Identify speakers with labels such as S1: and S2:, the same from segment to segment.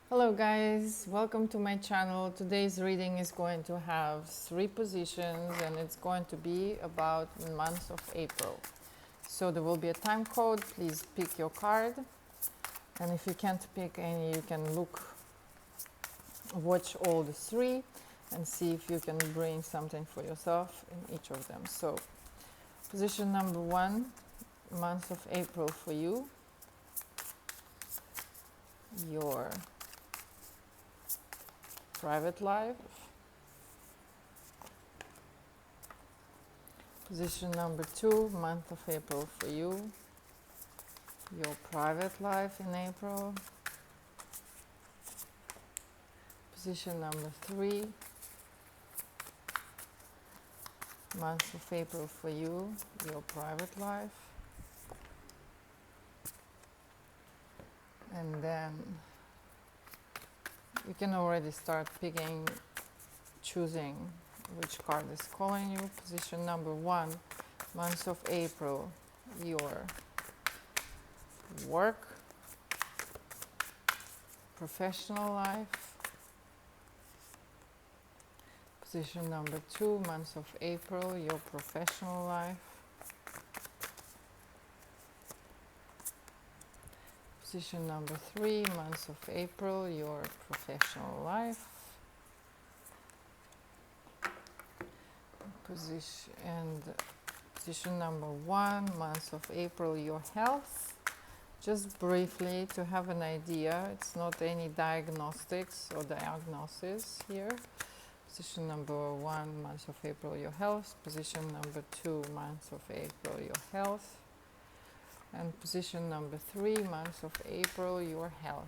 S1: Hello guys, welcome to my channel. Today's reading is going to have 3 positions and it's going to be about the month of April. So there will be a time code. Please pick your card, and if you can't pick any, you can watch all the 3 and see if you can bring something for yourself in each of them. So position number 1, month of April for you, your private life. Position number 2, month of April for you, your private life in April. Position number 3, month of April for you, your private life. And then you can already start choosing which card is calling you. Position number 1, month of April, your work, professional life. Position number 2, month of April, your professional life. Position number 3, month of April, your professional life. Position number 1, month of April, your health. Just briefly to have an idea, it's not any diagnostics or diagnosis here. Position number 1, month of April, your health. Position number 2, month of April, your health. And position number 3, month of April, your health.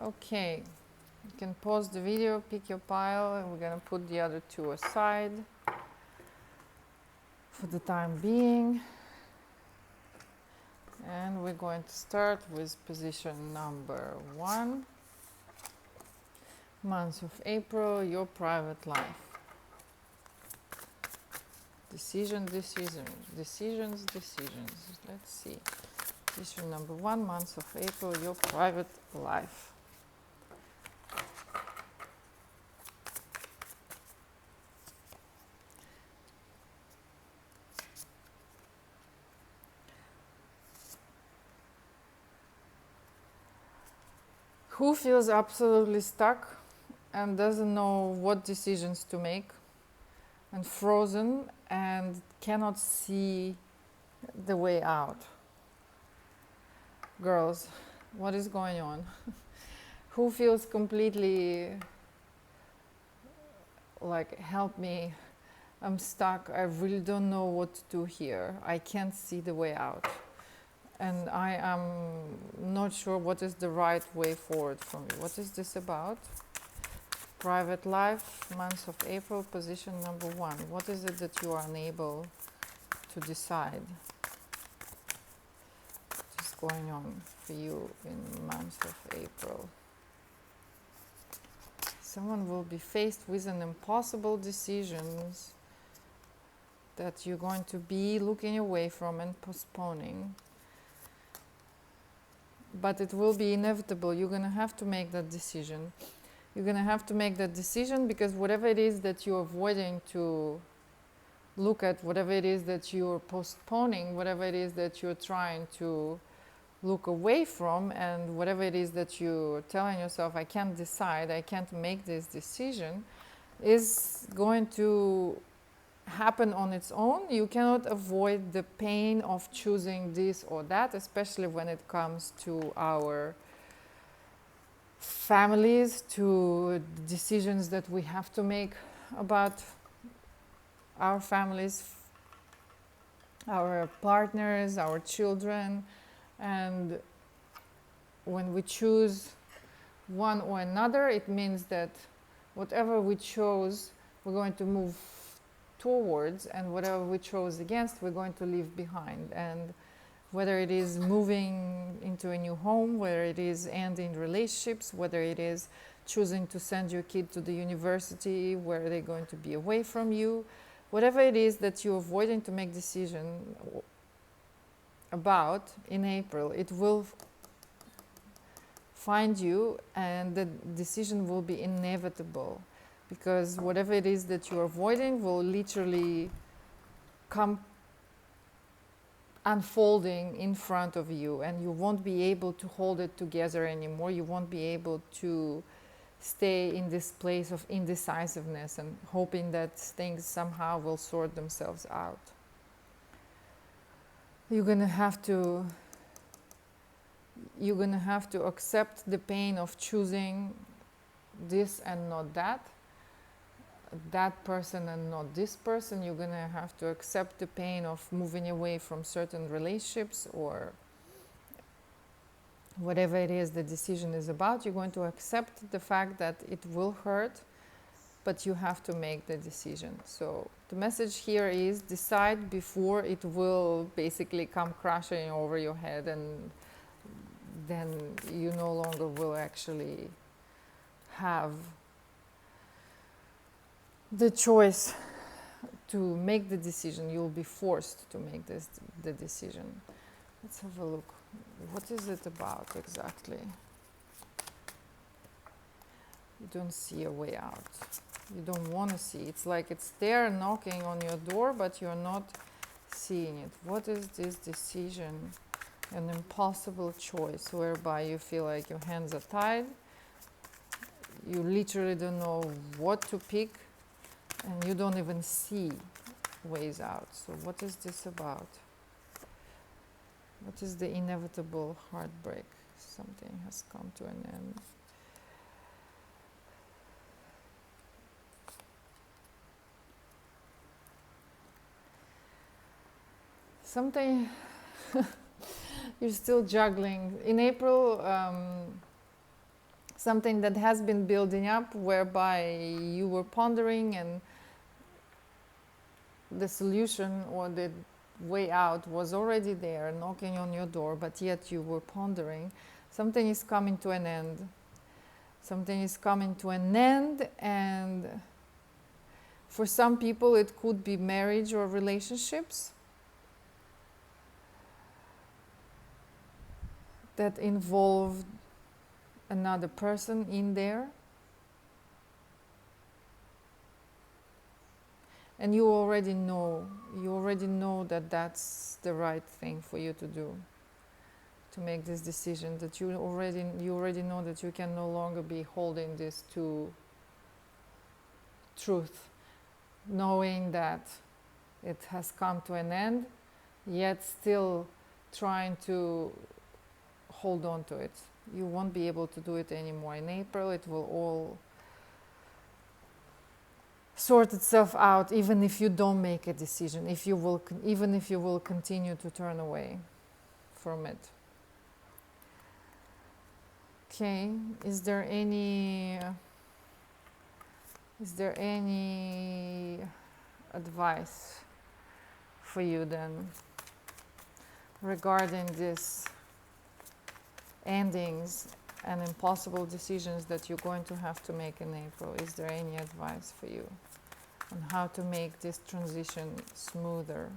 S1: Okay, you can pause the video, pick your pile, and we're going to put the other 2 aside for the time being. And we're going to start with position number 1, month of April, your private life. Decisions. Let's see. Position number 1, month of April, your private life. Who feels absolutely stuck and doesn't know what decisions to make, and frozen and cannot see the way out? Girls, what is going on? Who feels completely like, help me, I'm stuck, I really don't know what to do here, I can't see the way out, and I am not sure what is the right way forward for me. What is this about? Private life, month of April, position number 1. What is it that you are unable to decide? What is going on for you in month of April? Someone will be faced with an impossible decisions that you're going to be looking away from and postponing. But it will be inevitable. You're going to have to make that decision. You're going to have to make that decision because whatever it is that you're avoiding to look at, whatever it is that you're postponing, whatever it is that you're trying to look away from, and whatever it is that you're telling yourself, I can't decide, I can't make this decision, is going to happen on its own. You cannot avoid the pain of choosing this or that, especially when it comes to our families, to decisions that we have to make about our families, our partners, our children. And when we choose one or another, it means that whatever we chose, we're going to move towards, and whatever we chose against, we're going to leave behind. And whether it is moving into a new home, whether it is ending relationships, whether it is choosing to send your kid to the university where they're going to be away from you, whatever it is that you're avoiding to make decision about in April, it will find you, and the decision will be inevitable, because whatever it is that you're avoiding will literally come unfolding in front of you, and you won't be able to hold it together anymore. You won't be able to stay in this place of indecisiveness and hoping that things somehow will sort themselves out. You're gonna have to accept the pain of choosing this and not that person and not this person. You're gonna have to accept the pain of moving away from certain relationships, or whatever it is the decision is about. You're going to accept the fact that it will hurt, but you have to make the decision. So the message here is decide before it will basically come crashing over your head, and then you no longer will actually have the choice to make the decision. You'll be forced to make the decision. Let's have a look. What is it about exactly? You don't see a way out. You don't want to see. It's like it's there knocking on your door, but you're not seeing it. What is this decision? An impossible choice whereby you feel like your hands are tied. You literally don't know what to pick, and you don't even see ways out. So what is this about? What is the inevitable heartbreak? Something has come to an end. Something you're still juggling. In April, something that has been building up, whereby you were pondering, and the solution or the way out was already there, knocking on your door, but yet you were pondering. Something is coming to an end. Something is coming to an end, and for some people it could be marriage or relationships that involve another person in there. And you already know that that's the right thing for you to do, to make this decision, that you already know that you can no longer be holding this to truth, knowing that it has come to an end, yet still trying to hold on to it. You won't be able to do it anymore. In April, it will all sort itself out, even if you don't make a decision, even if you will continue to turn away from it. Okay, is there any advice for you then regarding this endings and impossible decisions that you're going to have to make in April? Is there any advice for you on how to make this transition smoother?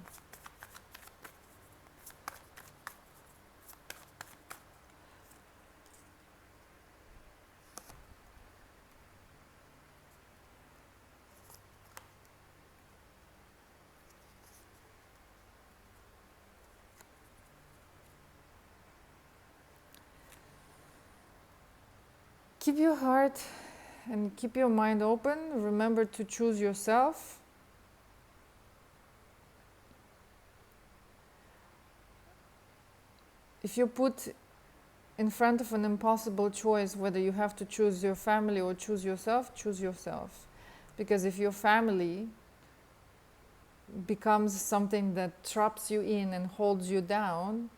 S1: Keep your heart and keep your mind open. Remember to choose yourself. If you're put in front of an impossible choice, whether you have to choose your family or choose yourself, choose yourself. Because if your family becomes something that traps you in and holds you down,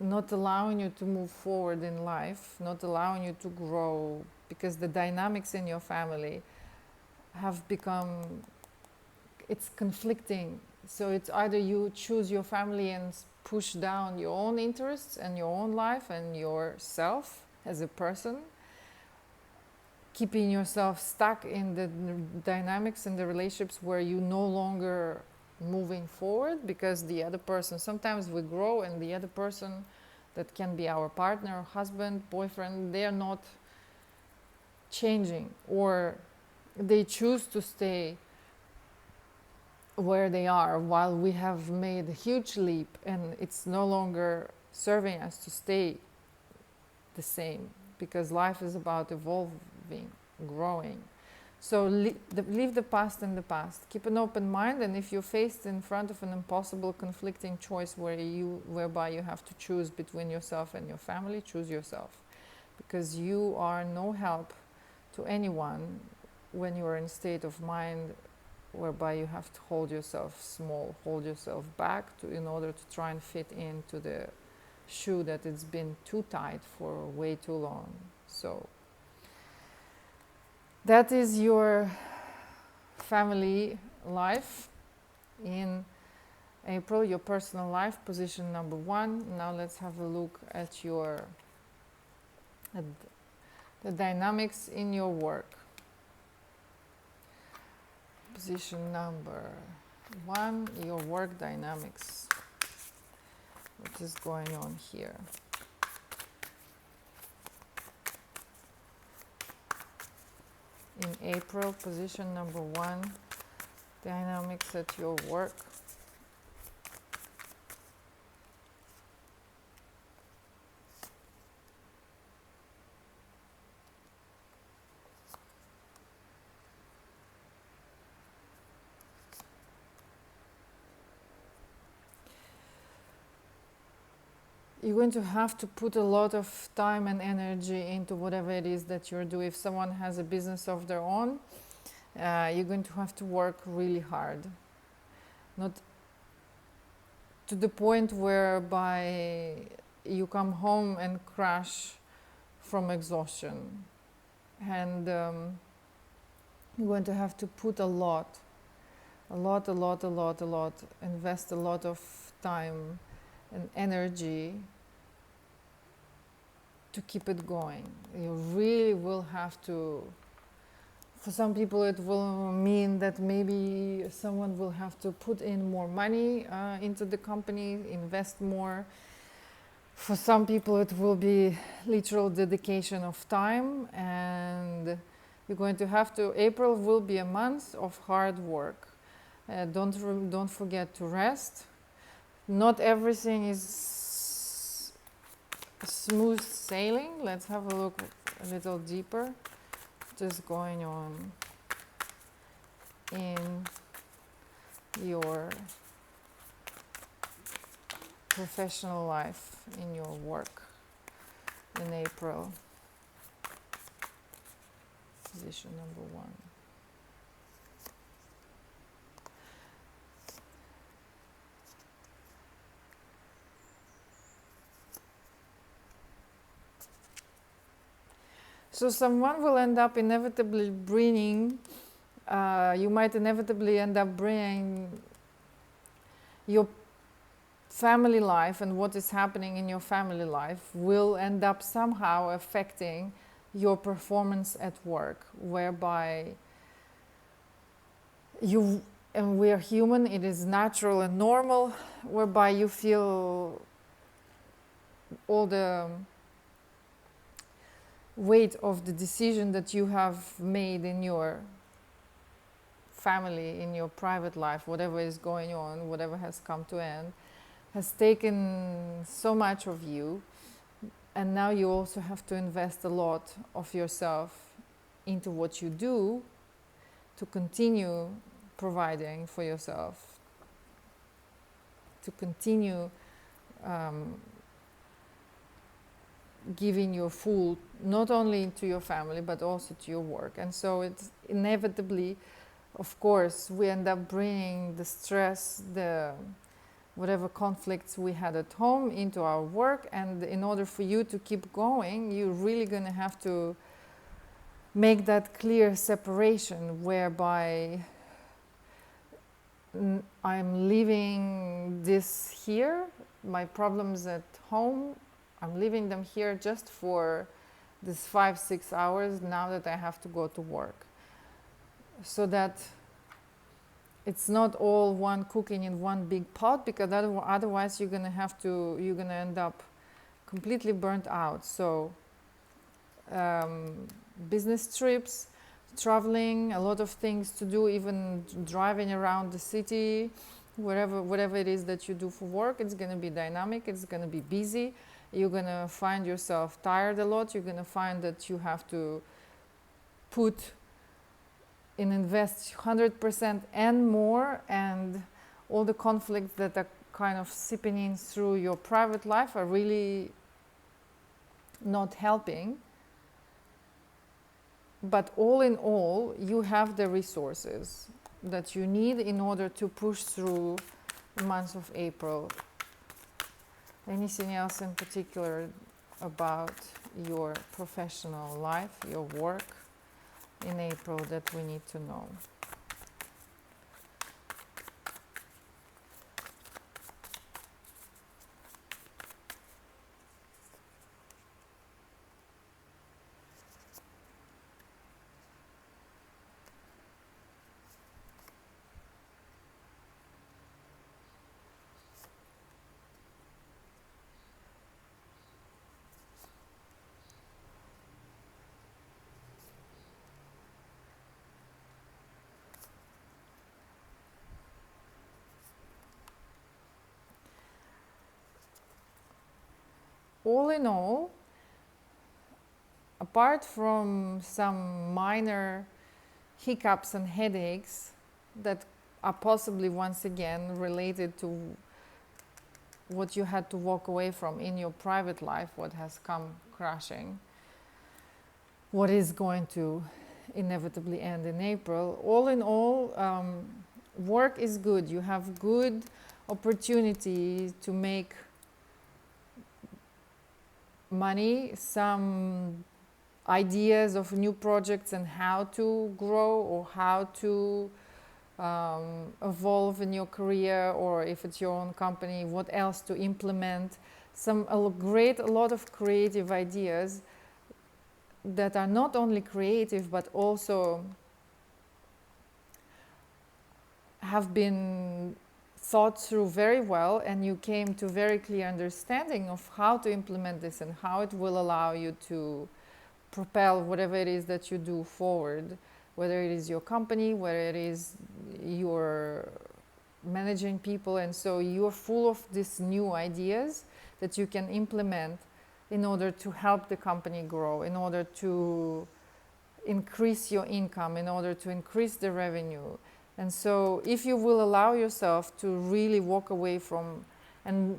S1: not allowing you to move forward in life, not allowing you to grow, because the dynamics in your family have become, it's conflicting. So it's either you choose your family and push down your own interests and your own life and yourself as a person, keeping yourself stuck in the dynamics and the relationships where you no longer moving forward, because the other person, sometimes we grow and the other person That can be our partner, husband, boyfriend. They are not changing, or they choose to stay where they are while we have made a huge leap, and it's no longer serving us to stay the same, because life is about evolving, growing. So leave the past in the past. Keep an open mind, and if you're faced in front of an impossible, conflicting choice whereby you have to choose between yourself and your family, choose yourself, because you are no help to anyone when you are in a state of mind whereby you have to hold yourself small, hold yourself back in order to try and fit into the shoe that it's been too tight for way too long. So that is your family life in April, your personal life, position number 1. Now let's have a look at the dynamics in your work. Position number 1, your work dynamics. What is going on here? In April, position number 1, dynamics at your work. You're going to have to put a lot of time and energy into whatever it is that you're doing. If someone has a business of their own, you're going to have to work really hard. Not to the point whereby you come home and crash from exhaustion. And you're going to have to put a lot, invest a lot of time and energy to keep it going. You really will have to. For some people it will mean that maybe someone will have to put in more money into the company, invest more. For some people it will be literal dedication of time, and you're going to have to. April will be a month of hard work. Don't forget to rest. Not everything is smooth sailing. Let's have a look a little deeper. What is going on in your professional life, in your work in April? Position number 1. So someone will end up inevitably bringing, you might inevitably end up bringing your family life, and what is happening in your family life will end up somehow affecting your performance at work, whereby you, and we are human, it is natural and normal, whereby you feel all the weight of the decision that you have made in your family, in your private life, whatever is going on, whatever has come to end, has taken so much of you, and now you also have to invest a lot of yourself into what you do to continue providing for yourself, to continue giving your full, not only to your family but also to your work. And so it's inevitably, of course, we end up bringing the stress, the whatever conflicts we had at home into our work. And in order for you to keep going, you're really going to have to make that clear separation, whereby I'm leaving this here, my problems at home, I'm leaving them here just for this 5-6 hours now that I have to go to work. So that it's not all one cooking in one big pot, because otherwise you're gonna end up completely burnt out. So business trips, traveling, a lot of things to do, even driving around the city, whatever it is that you do for work, it's going to be dynamic, it's going to be busy. You're going to find yourself tired a lot. You're going to find that you have to put and invest 100% and more, and all the conflicts that are kind of seeping in through your private life are really not helping. But all in all, you have the resources that you need in order to push through the month of April. Anything else in particular about your professional life, your work in April that we need to know? All in all, apart from some minor hiccups and headaches that are possibly once again related to what you had to walk away from in your private life, what has come crashing, what is going to inevitably end in April. All in all, work is good. You have good opportunity to make money, some ideas of new projects and how to grow or how to evolve in your career, or if it's your own company, what else to implement. A lot of creative ideas that are not only creative but also have been thought through very well, and you came to very clear understanding of how to implement this and how it will allow you to propel whatever it is that you do forward, whether it is your company, whether it is your managing people. And so you're full of these new ideas that you can implement in order to help the company grow, in order to increase your income, in order to increase the revenue. And so if you will allow yourself to really walk away from and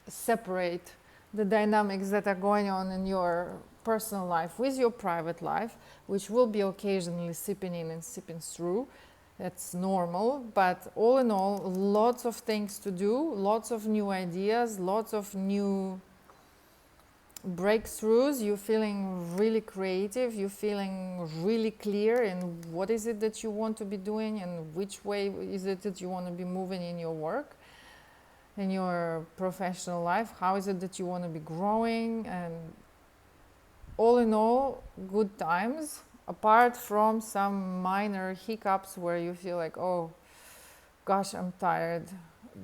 S1: separate the dynamics that are going on in your personal life with your private life, which will be occasionally seeping in and seeping through, that's normal. But all in all, lots of things to do, lots of new ideas, lots of new breakthroughs. You're feeling really creative, you're feeling really clear in what is it that you want to be doing and which way is it that you want to be moving in your work, in your professional life. How is it that you want to be growing? And all in all, good times, apart from some minor hiccups where you feel like, oh gosh, I'm tired,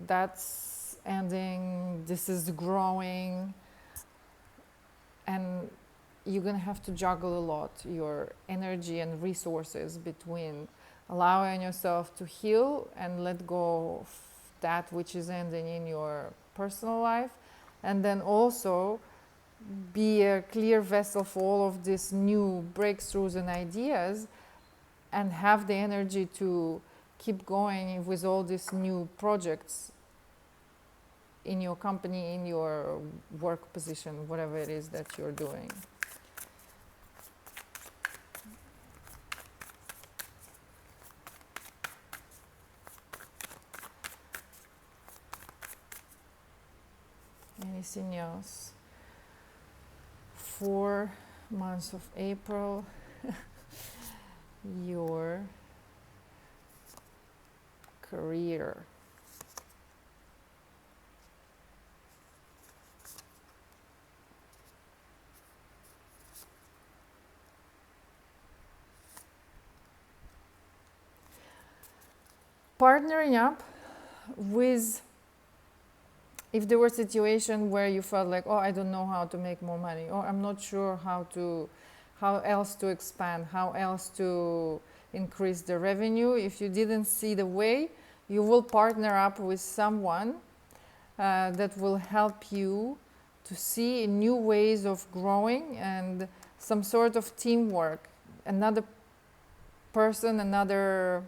S1: that's ending, this is growing. And you're going to have to juggle a lot your energy and resources between allowing yourself to heal and let go of that which is ending in your personal life, and then also be a clear vessel for all of these new breakthroughs and ideas, and have the energy to keep going with all these new projects in your company, in your work position, whatever it is that you're doing. Anything else? 4 months of April, your career. Partnering up with if there were situations where you felt like, oh, I don't know how to make more money, or I'm not sure how else to expand, how else to increase the revenue, if you didn't see the way, you will partner up with someone that will help you to see new ways of growing and some sort of teamwork. Another person, another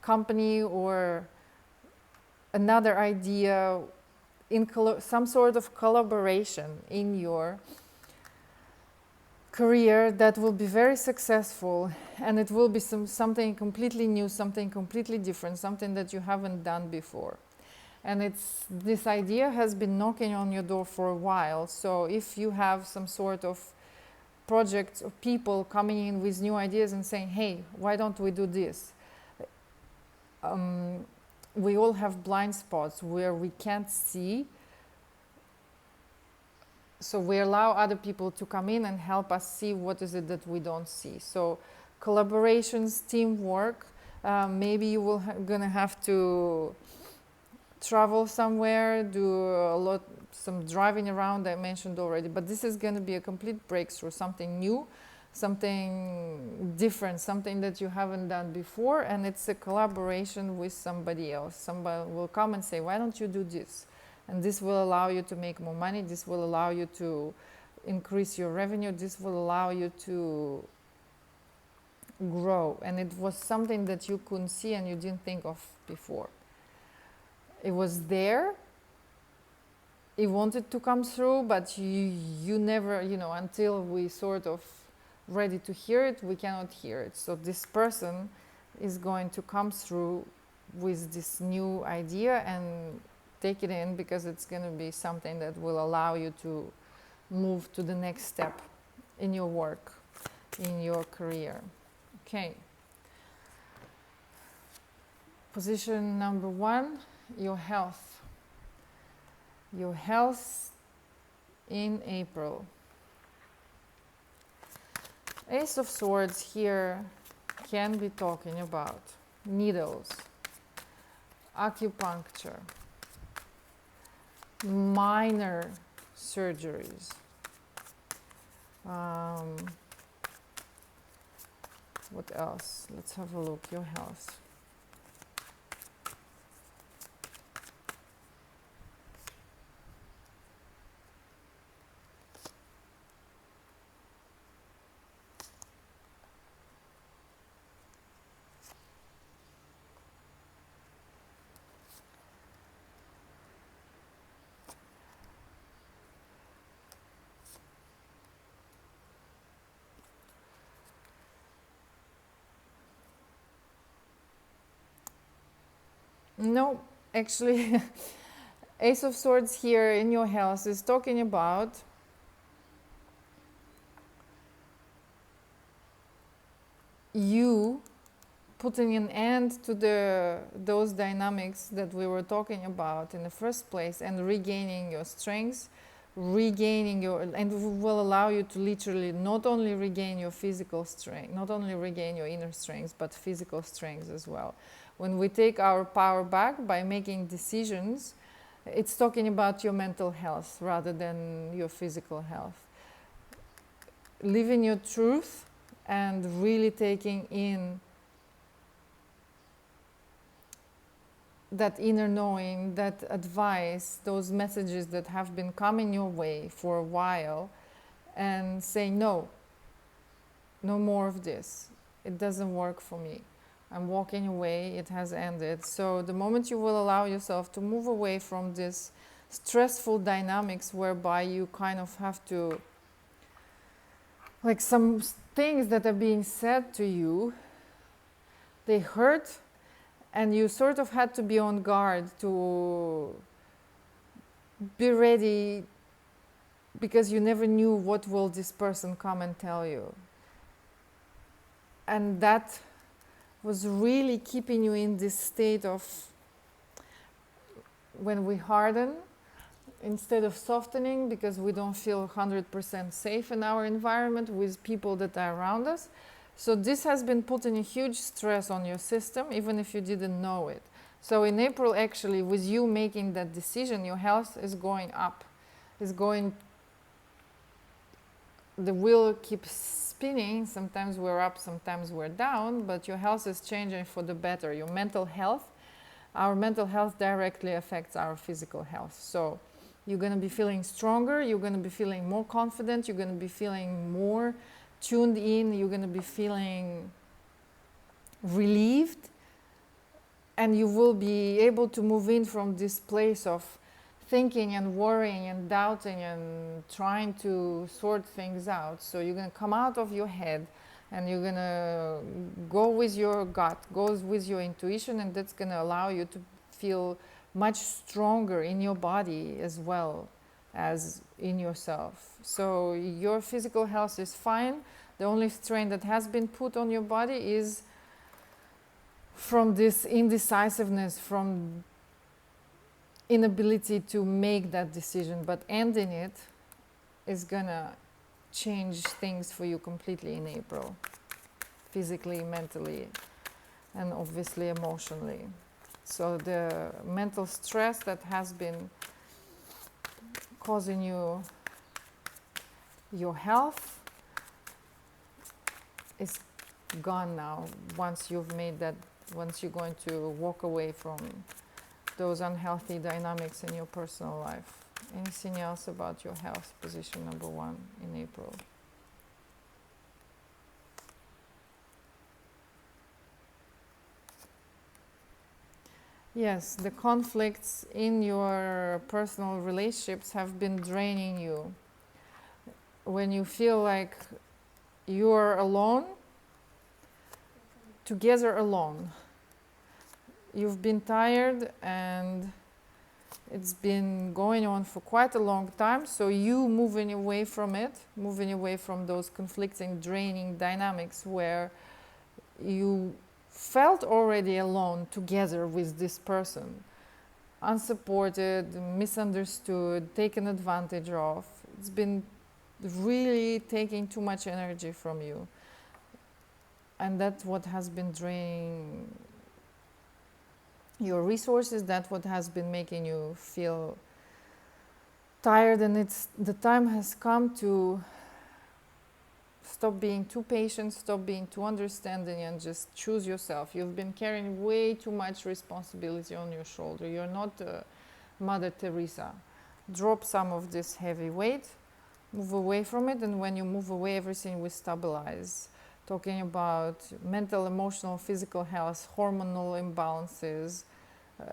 S1: company, or another idea, in some sort of collaboration in your career that will be very successful, and it will be something completely new, something completely different, something that you haven't done before. And this idea has been knocking on your door for a while. So if you have some sort of projects or people coming in with new ideas and saying, hey, why don't we do this? We all have blind spots where we can't see. So we allow other people to come in and help us see what is it that we don't see. So collaborations, teamwork, maybe you will gonna have to travel somewhere, do some driving around, I mentioned already, but this is going to be a complete breakthrough, something new, something different, something that you haven't done before, and it's a collaboration with somebody else. Somebody will come and say, why don't you do this? And this will allow you to make more money, this will allow you to increase your revenue, this will allow you to grow. And it was something that you couldn't see and you didn't think of before. It was there, it wanted to come through, but you never, until we sort of ready to hear it, we cannot hear it. So this person is going to come through with this new idea and take it in, because it's going to be something that will allow you to move to the next step in your work, in your career. Okay. Position number 1. Your health. Your health in April. Ace of Swords here can be talking about needles, acupuncture, minor surgeries. What else? Let's have a look. Your health. No, actually, Ace of Swords here in your health is talking about you putting an end to those dynamics that we were talking about in the first place, and regaining your strengths, and it will allow you to literally not only regain your physical strength, not only regain your inner strengths, but physical strengths as well. When we take our power back by making decisions, it's talking about your mental health rather than your physical health. Living your truth and really taking in that inner knowing, that advice, those messages that have been coming your way for a while, and saying, no more of this. It doesn't work for me. I'm walking away, it has ended. So the moment you will allow yourself to move away from this stressful dynamics whereby you kind of have to, like some things that are being said to you, they hurt, and you sort of had to be on guard, to be ready, because you never knew what will this person come and tell you. And that was really keeping you in this state of, when we harden, instead of softening, because we don't feel 100% safe in our environment with people that are around us. So this has been putting a huge stress on your system, even if you didn't know it. So in April, actually, with you making that decision, your health is going up. The wheel keeps spinning. Sometimes we're up, sometimes we're down, but your health is changing for the better. Your mental health, our mental health directly affects our physical health. So you're going to be feeling stronger, you're going to be feeling more confident, you're going to be feeling more tuned in, you're going to be feeling relieved, and you will be able to move in from this place of thinking and worrying and doubting and trying to sort things out. So you're going to come out of your head and you're going to go with your gut, go with your intuition, and that's going to allow you to feel much stronger in your body as well as in yourself. So your physical health is fine. The only strain that has been put on your body is from this indecisiveness, from inability to make that decision, but ending it is gonna change things for you completely in April, physically, mentally, and obviously emotionally. So the mental stress that has been causing you your health is gone now once you've made that, once you're going to walk away from those unhealthy dynamics in your personal life. Anything else about your health, position number 1 in April? Yes, the conflicts in your personal relationships have been draining you. When you feel like you're alone, together alone. You've been tired and it's been going on for quite a long time, so you moving away from it, moving away from those conflicting, draining dynamics where you felt already alone together with this person, unsupported, misunderstood, taken advantage of. It's been really taking too much energy from you, and that's what has been draining your resources. That's what has been making you feel tired, and it's the time has come to stop being too patient, stop being too understanding, and just choose yourself. You've been carrying way too much responsibility on your shoulder. You're not Mother Teresa. Drop some of this heavy weight, move away from it, and when you move away, everything will stabilize. Talking about mental, emotional, physical health, hormonal imbalances,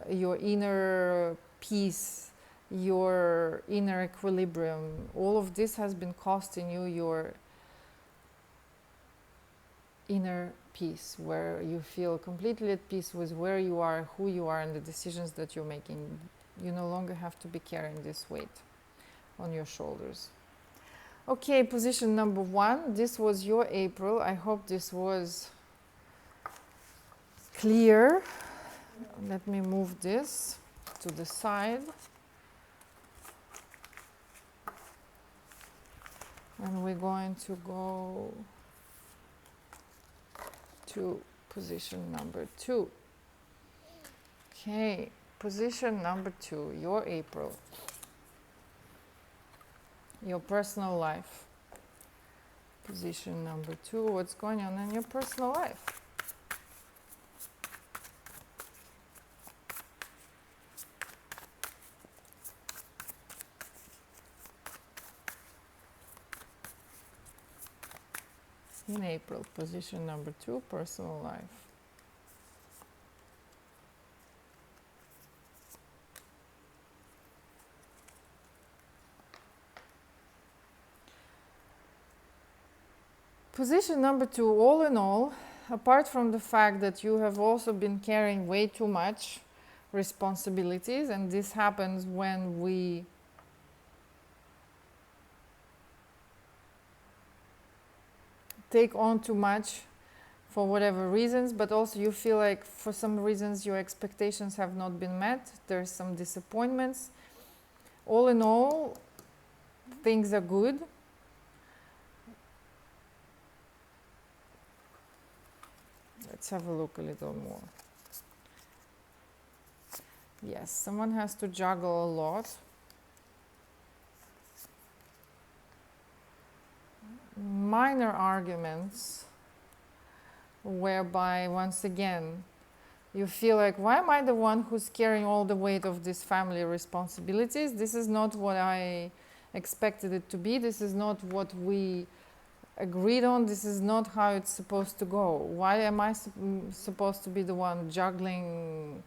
S1: your inner peace, your inner equilibrium, all of this has been costing you your inner peace, where you feel completely at peace with where you are, who you are, and the decisions that you're making. You no longer have to be carrying this weight on your shoulders. Okay, position number 1. This was your April. I hope this was clear. Let me move this to the side. And we're going to go to position number 2. Okay, position number 2, your April. Your personal life. Position number 2, what's going on in your personal life? In April, position number 2, personal life. Position number 2, all in all, apart from the fact that you have also been carrying way too much responsibilities, and this happens when we take on too much for whatever reasons, but also you feel like for some reasons your expectations have not been met. There's some disappointments. All in all, things are good. Let's have a look a little more. Yes, someone has to juggle a lot. Minor arguments, whereby once again you feel like, why am I the one who's carrying all the weight of these family responsibilities? This is not what I expected it to be. This is not what we agreed on. This is not how it's supposed to go. Why am I supposed to be the one juggling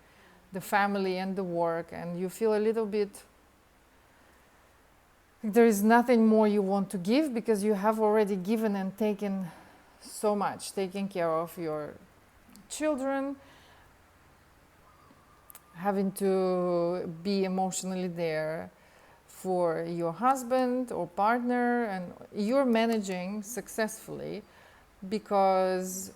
S1: the family and the work? And you feel a little bit like there is nothing more you want to give, because you have already given and taken so much, taking care of your children, having to be emotionally there for your husband or partner, and you're managing successfully because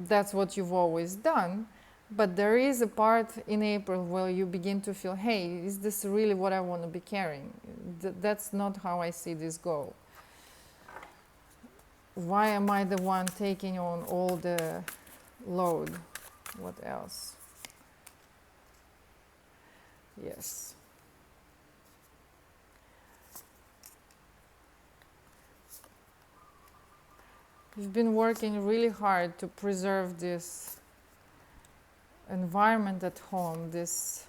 S1: that's what you've always done. But there is a part in April where you begin to feel, hey, is this really what I want to be carrying? That's not how I see this go. Why am I the one taking on all the load? What else? Yes. You've been working really hard to preserve this environment at home, this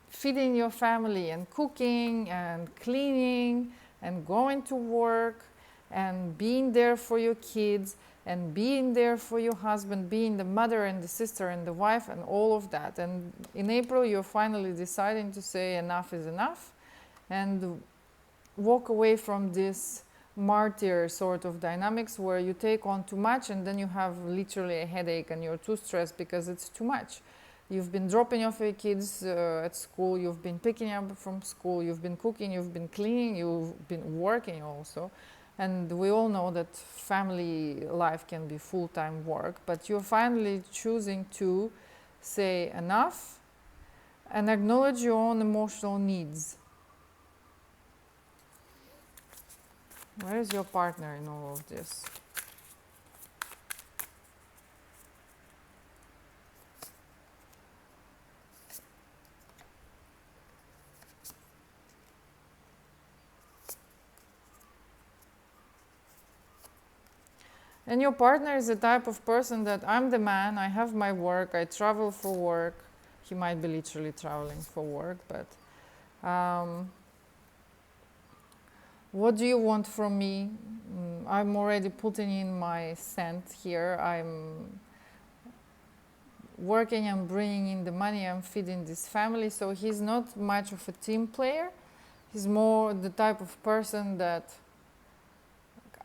S1: feeding your family and cooking and cleaning and going to work and being there for your kids and being there for your husband, being the mother and the sister and the wife and all of that. And in April, you're finally deciding to say enough is enough and walk away from this martyr sort of dynamics where you take on too much and then you have literally a headache and you're too stressed because it's too much. You've been dropping off your kids at school, you've been picking up from school, you've been cooking, you've been cleaning, you've been working also. And we all know that family life can be full-time work, but you're finally choosing to say enough and acknowledge your own emotional needs. Where is your partner in all of this? And your partner is the type of person that I'm the man, I have my work, I travel for work. He might be literally traveling for work, but what do you want from me? I'm already putting in my cent here. I'm working and bringing in the money. I'm feeding this family. So he's not much of a team player. He's more the type of person that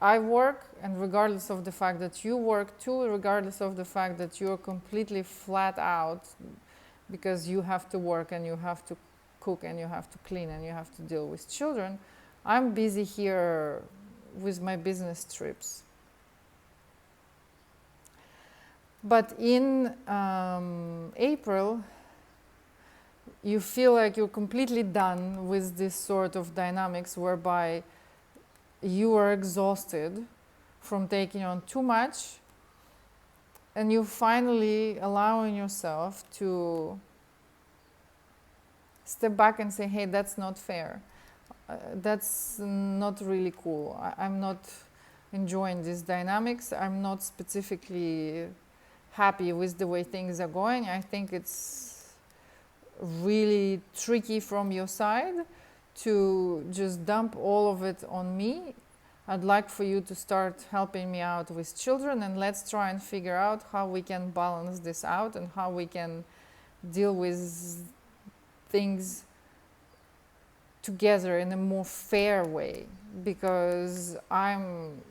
S1: I work, and regardless of the fact that you work too, regardless of the fact that you're completely flat out because you have to work and you have to cook and you have to clean and you have to deal with children, I'm busy here with my business trips. But in April, you feel like you're completely done with this sort of dynamics whereby you are exhausted from taking on too much, and you're finally allowing yourself to step back and say, hey, that's not fair. That's not really cool. I'm not enjoying these dynamics. I'm not specifically happy with the way things are going. I think it's really tricky from your side to just dump all of it on me. I'd like for you to start helping me out with children, and let's try and figure out how we can balance this out and how we can deal with things together in a more fair way, because I'm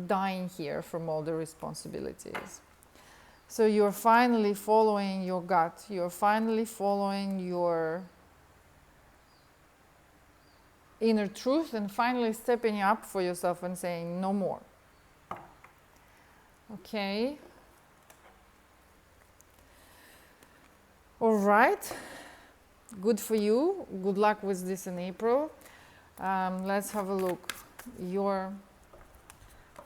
S1: dying here from all the responsibilities. So you're finally following your gut, you're finally following your inner truth and finally stepping up for yourself and saying no more. Okay. All right. Good for you. Good luck with this in April. Let's have a look. Your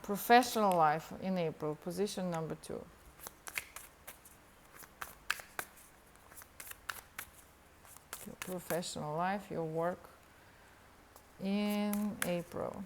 S1: professional life in April, position number 2. professional life, your work in April.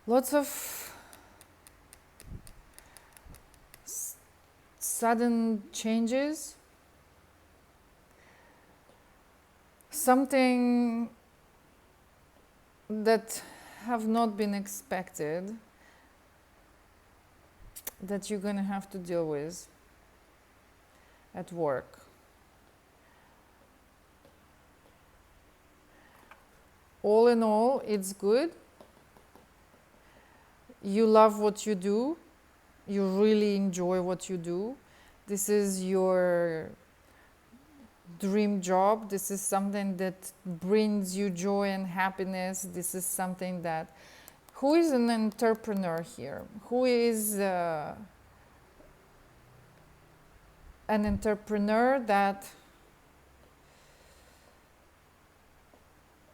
S1: Lots of sudden changes, something that have not been expected, that you're going to have to deal with at work. All in all, it's good. You love what you do. You really enjoy what you do. This is your dream job. This is something that brings you joy and happiness. This is something that... Who is an entrepreneur here? Who is an entrepreneur that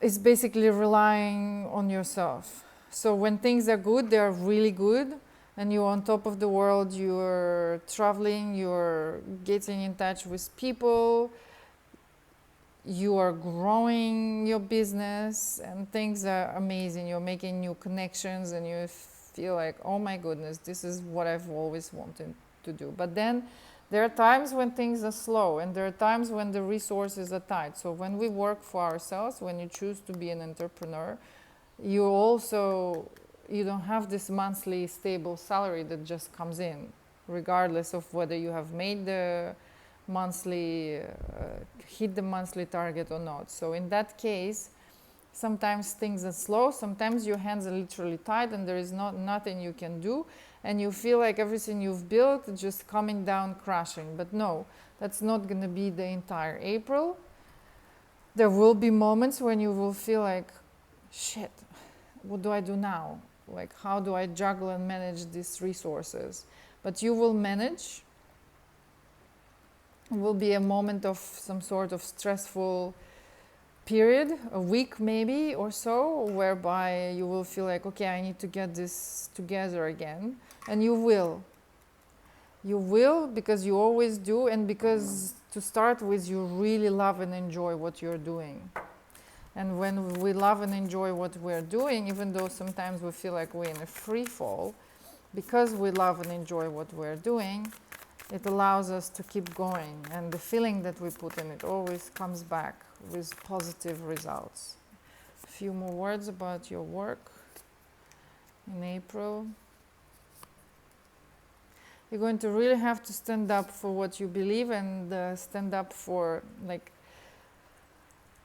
S1: is basically relying on yourself? So when things are good, they are really good, and you're on top of the world, you're traveling, you're getting in touch with people, you are growing your business, and things are amazing. You're making new connections, and you feel like, oh my goodness, this is what I've always wanted to do. But then there are times when things are slow, and there are times when the resources are tight. So when we work for ourselves, when you choose to be an entrepreneur, you don't have this monthly stable salary that just comes in, regardless of whether you have made the monthly, hit the monthly target or not. So in that case, sometimes things are slow, sometimes your hands are literally tied and there is nothing you can do, and you feel like everything you've built is just coming down crashing. But no, that's not going to be the entire April. There will be moments when you will feel like, shit, what do I do now? Like, how do I juggle and manage these resources? But you will manage. It will be a moment of some sort of stressful period, a week maybe or so, whereby you will feel like, okay, I need to get this together again. And you will. You will, because you always do, and because, to start with, you really love and enjoy what you're doing. And when we love and enjoy what we're doing, even though sometimes we feel like we're in a free fall, because we love and enjoy what we're doing, it allows us to keep going. And the feeling that we put in it always comes back with positive results. A few more words about your work in April. You're going to really have to stand up for what you believe, and stand up for, like,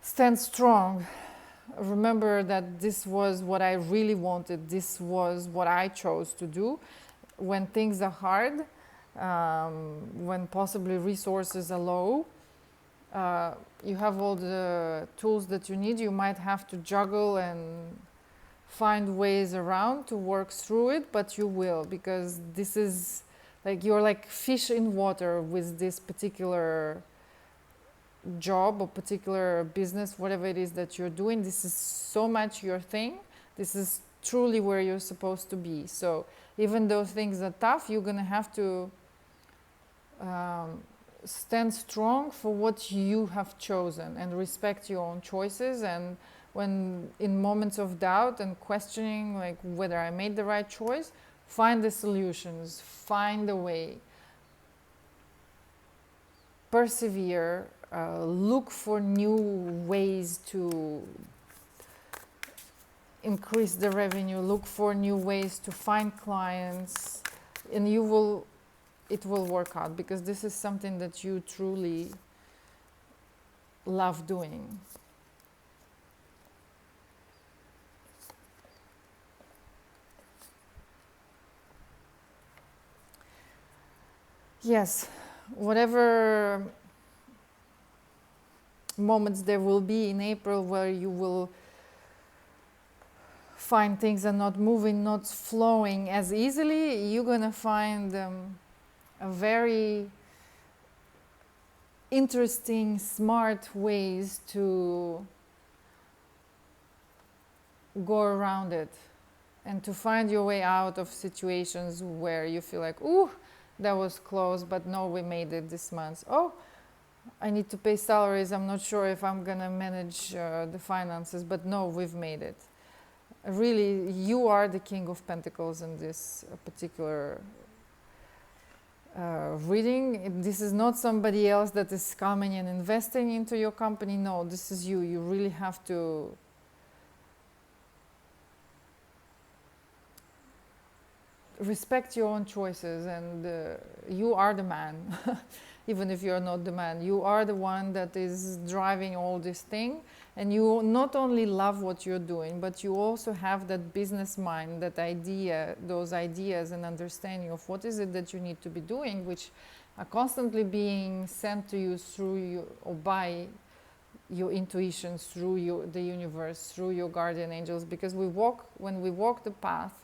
S1: stand strong. Remember that this was what I really wanted. This was what I chose to do. When things are hard, when possibly resources are low, you have all the tools that you need. You might have to juggle and find ways around to work through it, but you will, because this is like, you're like fish in water with this particular job or particular business, whatever it is that you're doing. This is so much your thing. This is truly where you're supposed to be. So even though things are tough, you're gonna have to stand strong for what you have chosen and respect your own choices. And when in moments of doubt and questioning, like whether I made the right choice, find the solutions, find a way, persevere, look for new ways to increase the revenue, look for new ways to find clients, and it will work out, because this is something that you truly love doing. Yes, whatever moments there will be in April where you will find things are not moving, not flowing as easily. You're gonna find a very interesting, smart ways to go around it and to find your way out of situations where you feel like, ooh, that was close, but no, we made it this month. Oh, I need to pay salaries. I'm not sure if I'm gonna manage the finances, but no, we've made it. Really, you are the King of Pentacles in this particular reading. This is not somebody else that is coming and investing into your company. No, this is you. You really have to respect your own choices, and you are the man. Even if you're not the man, you are the one that is driving all this thing, and you not only love what you're doing, but you also have that business mind, that idea, those ideas and understanding of what is it that you need to be doing, which are constantly being sent to you through you or by your intuitions, through the universe, through your guardian angels. Because when we walk the path,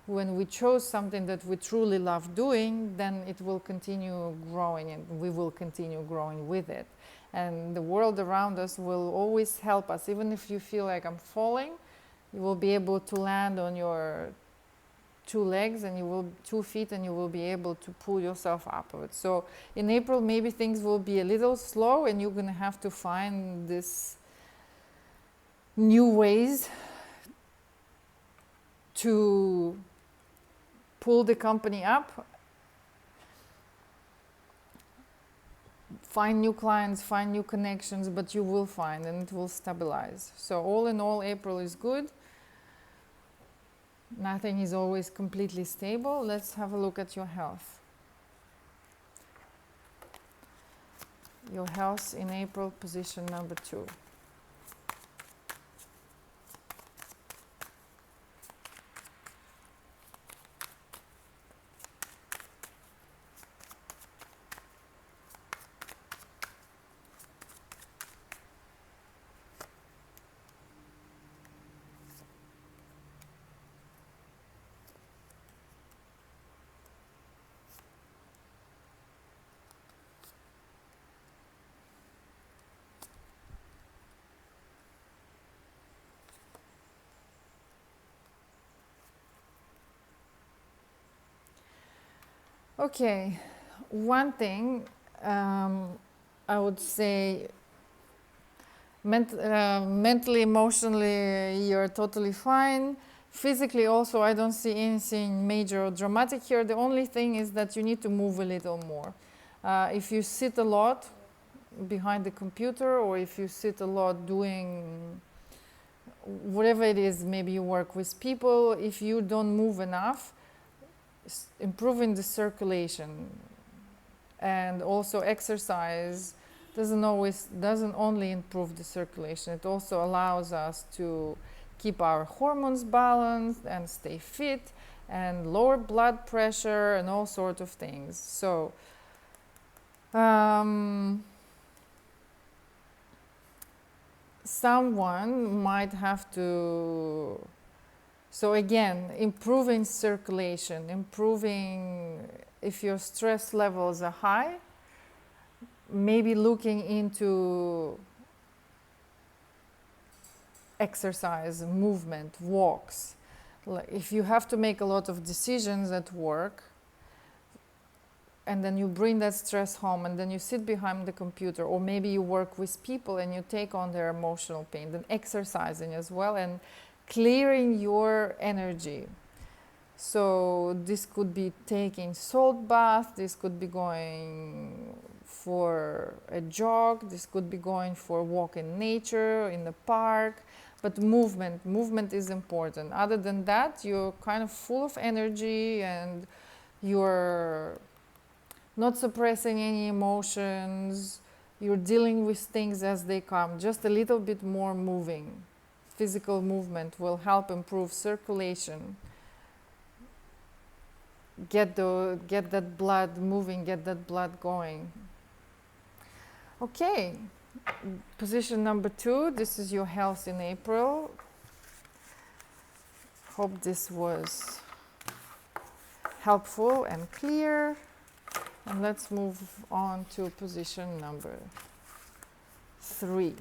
S1: when we chose something that we truly love doing, then it will continue growing, and we will continue growing with it. And the world around us will always help us. Even if you feel like I'm falling, you will be able to land on your 2 feet, and you will be able to pull yourself up of it. So in April, maybe things will be a little slow, and you're going to have to find this new ways to pull the company up, find new clients, find new connections, but you will find, and it will stabilize. So all in all, April is good. Nothing is always completely stable. Let's have a look at your health. Your health in April, position number 2. Okay, one thing I would say, mentally, emotionally, you're totally fine. Physically also, I don't see anything major or dramatic here. The only thing is that you need to move a little more. If you sit a lot behind the computer, or if you sit a lot doing whatever it is, maybe you work with people, if you don't move enough, improving the circulation and also exercise doesn't only improve the circulation, it also allows us to keep our hormones balanced and stay fit and lower blood pressure and all sorts of things. So someone might have to, so again, improving circulation, if your stress levels are high, maybe looking into exercise, movement, walks. Like if you have to make a lot of decisions at work, and then you bring that stress home, and then you sit behind the computer, or maybe you work with people and you take on their emotional pain, then exercising as well and clearing your energy. So this could be taking salt bath, this could be going for a jog, this could be going for a walk in nature, in the park, but movement is important. Other than that, you're kind of full of energy and you're not suppressing any emotions, you're dealing with things as they come, just a little bit more moving. Physical movement will help improve circulation, get that blood moving, get that blood going. Okay, Position number 2, this is your health in April. Hope this was helpful and clear. And let's move on to position number 3.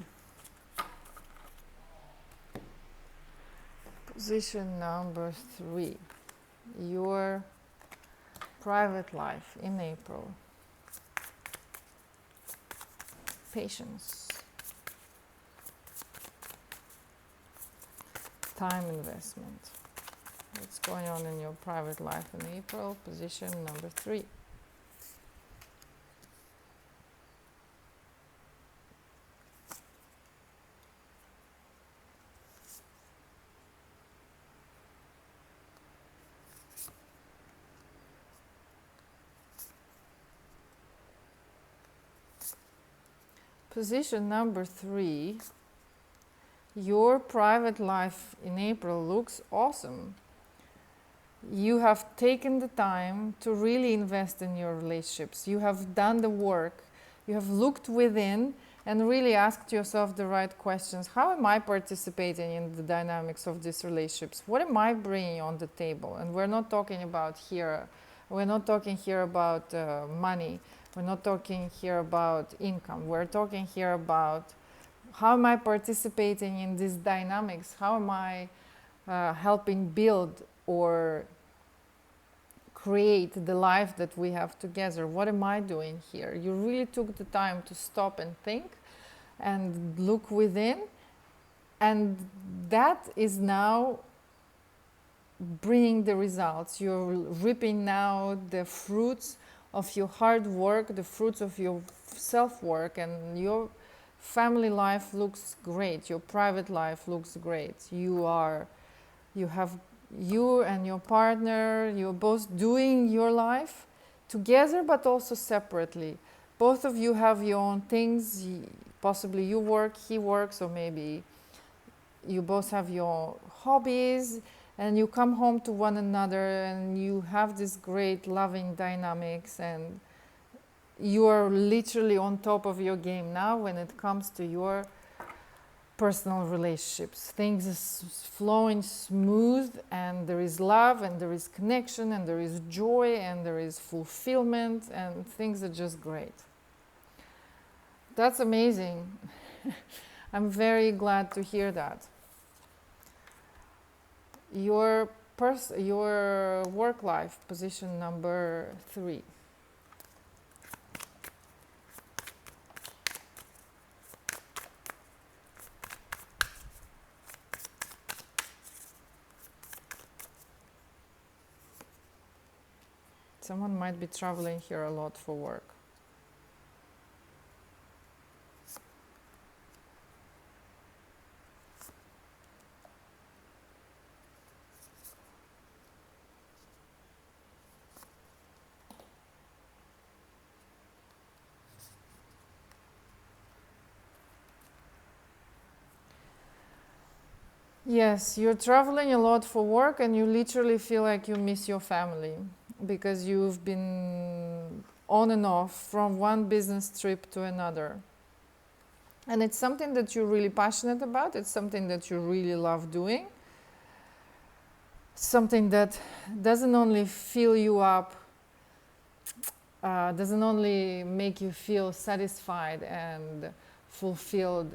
S1: Position number 3, your private life in April. Patience. Time investment. What's going on in your private life in April? Position number 3. Position number 3, your private life in April looks awesome. You have taken the time to really invest in your relationships. You have done the work. You have looked within and really asked yourself the right questions. How am I participating in the dynamics of these relationships? What am I bringing on the table? And we're not talking about here, we're not talking here about money. We're not talking here about income. We're talking here about how am I participating in these dynamics? How am I helping build or create the life that we have together? What am I doing here? You really took the time to stop and think and look within, and that is now bringing the results. You're reaping now the fruits of your hard work, the fruits of your self-work, and your family life looks great. Your private life looks great. You and your partner, you're both doing your life together, but also separately. Both of you have your own things. Possibly you work, he works, or maybe you both have your hobbies, and you come home to one another and you have this great loving dynamics, and you are literally on top of your game now when it comes to your personal relationships. Things is flowing smooth, and there is love, and there is connection, and there is joy, and there is fulfillment, and things are just great. That's amazing. I'm very glad to hear that. Your work life, position number 3. Someone might be traveling here a lot for work. Yes, you're traveling a lot for work, and you literally feel like you miss your family because you've been on and off from one business trip to another. And it's something that you're really passionate about. It's something that you really love doing. Something that doesn't only fill you up, doesn't only make you feel satisfied and fulfilled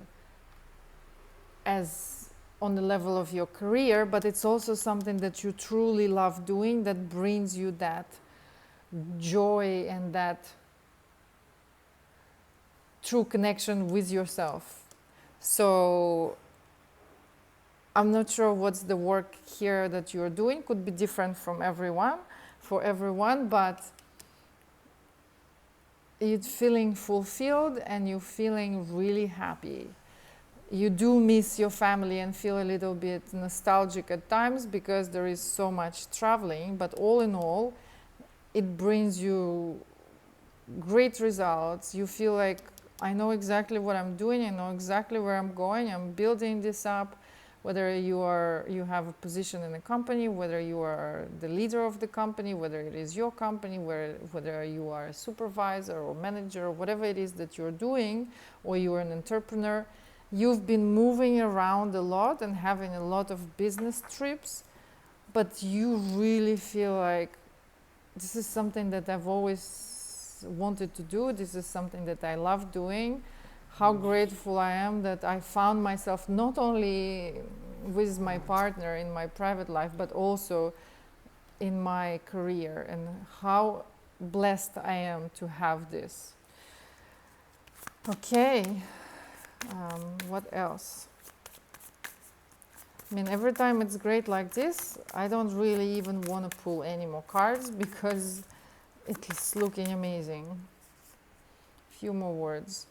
S1: as on the level of your career, but it's also something that you truly love doing, that brings you that joy and that true connection with yourself. So I'm not sure what's the work here that you're doing. Could be different for everyone, but you're feeling fulfilled and you're feeling really happy. You do miss your family and feel a little bit nostalgic at times because there is so much traveling, but all in all, it brings you great results. You feel like, I know exactly what I'm doing, I know exactly where I'm going, I'm building this up. whether you have a position in a company, whether you are the leader of the company, whether it is your company, whether you are a supervisor or manager, or whatever it is that you're doing, or you're an entrepreneur, you've been moving around a lot and having a lot of business trips, but you really feel like this is something that I've always wanted to do. This is something that I love doing. How grateful I am that I found myself not only with my partner in my private life, but also in my career, and how blessed I am to have this. Okay, what else? I mean, every time it's great like this, I don't really even want to pull any more cards because it's looking amazing. Few more words.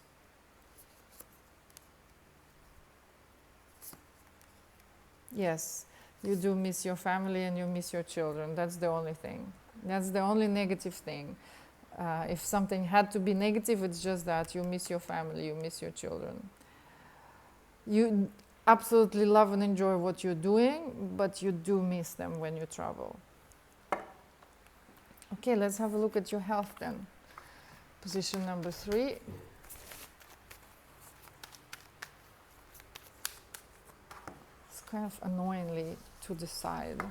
S1: Yes, you do miss your family and you miss your children. That's the only thing. That's the only negative thing. If something had to be negative, it's just that you miss your family, you miss your children. You absolutely love and enjoy what you're doing, but you do miss them when you travel. Okay, let's have a look at your health then. Position number 3. It's kind of annoyingly to the side,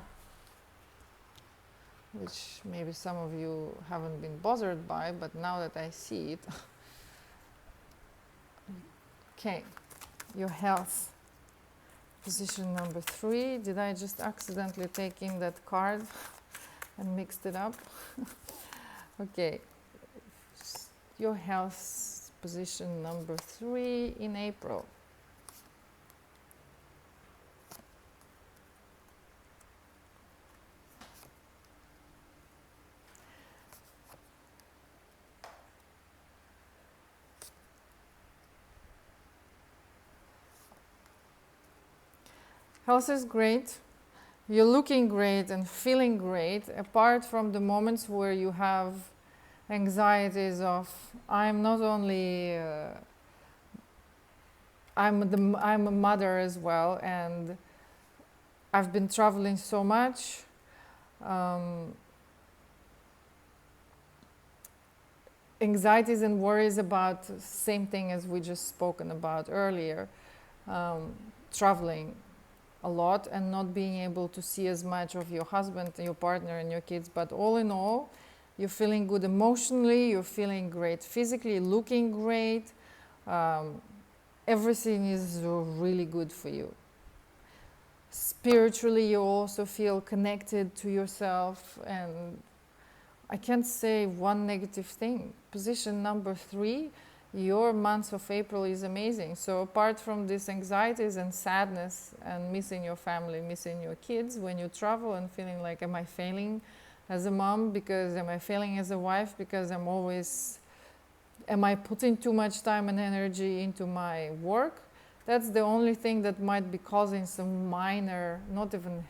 S1: which maybe some of you haven't been bothered by, but now that I see it. Okay, your health. Position number 3. Did I just accidentally take in that card and mixed it up? Okay, your health, position number 3 in April. Health is great. You're looking great and feeling great, apart from the moments where you have anxieties of, I'm not only, I'm a mother as well, and I've been traveling so much. Anxieties and worries about same thing as we just spoken about earlier, traveling a lot and not being able to see as much of your husband, your partner and your kids. But all in all, you're feeling good emotionally, you're feeling great physically, looking great. Everything is really good for you. Spiritually, you also feel connected to yourself, and I can't say one negative thing. Position number 3, your month of April is amazing. So apart from these anxieties and sadness and missing your family, missing your kids, when you travel and feeling like, am I failing as a mom? Because am I failing as a wife? Because am I putting too much time and energy into my work? That's the only thing that might be causing some minor, not even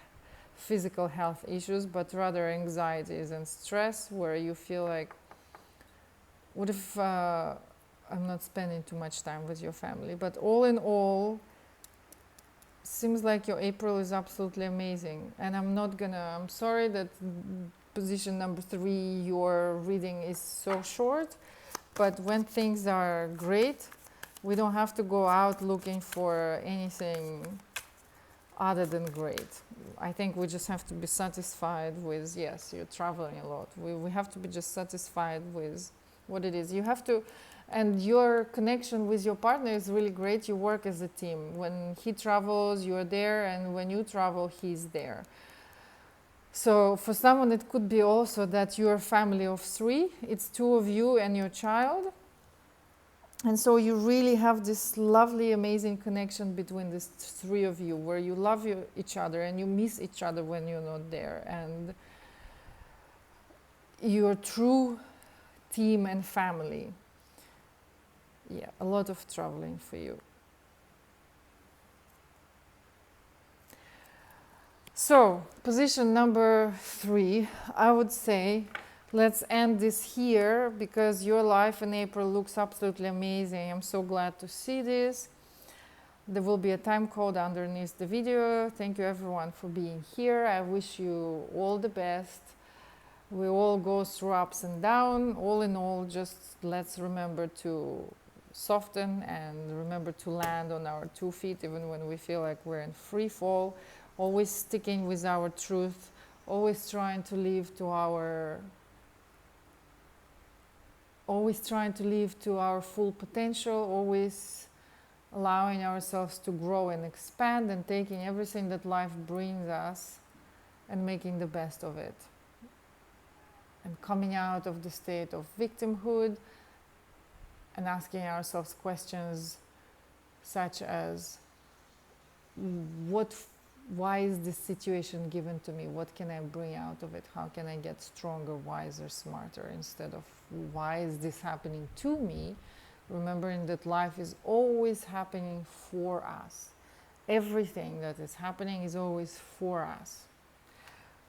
S1: physical health issues, but rather anxieties and stress, where you feel like, what if I'm not spending too much time with your family? But all in all, seems like your April is absolutely amazing. And I'm sorry that position number 3, your reading is so short, but when things are great, we don't have to go out looking for anything other than great. I think we just have to be satisfied with, yes, you're traveling a lot. We have to be just satisfied with what it is. You have to, and your connection with your partner is really great. You work as a team. When he travels, you're there, and when you travel, he's there. So for someone, it could be also that you're a family of 3. It's 2 of you and your child. And so you really have this lovely, amazing connection between these 3 of you, where you love each other and you miss each other when you're not there. And you're a true team and family. Yeah, a lot of traveling for you. So, position number 3, I would say, let's end this here, because your life in April looks absolutely amazing. I'm so glad to see this. There will be a time code underneath the video. Thank you everyone for being here. I wish you all the best. We all go through ups and downs. All in all, just let's remember to soften and remember to land on our 2 feet even when we feel like we're in free fall. Always sticking with our truth. Always trying to live to our full potential. Always allowing ourselves to grow and expand and taking everything that life brings us and making the best of it. And coming out of the state of victimhood and asking ourselves questions such as, why is this situation given to me? What can I bring out of it? How can I get stronger, wiser, smarter? Instead of, why is this happening to me? Remembering that life is always happening for us. Everything that is happening is always for us.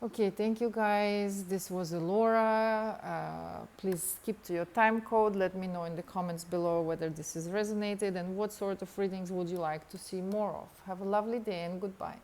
S1: Okay, thank you guys. This was Elora. Please keep to your time code. Let me know in the comments below whether this has resonated and what sort of readings would you like to see more of. Have a lovely day and goodbye.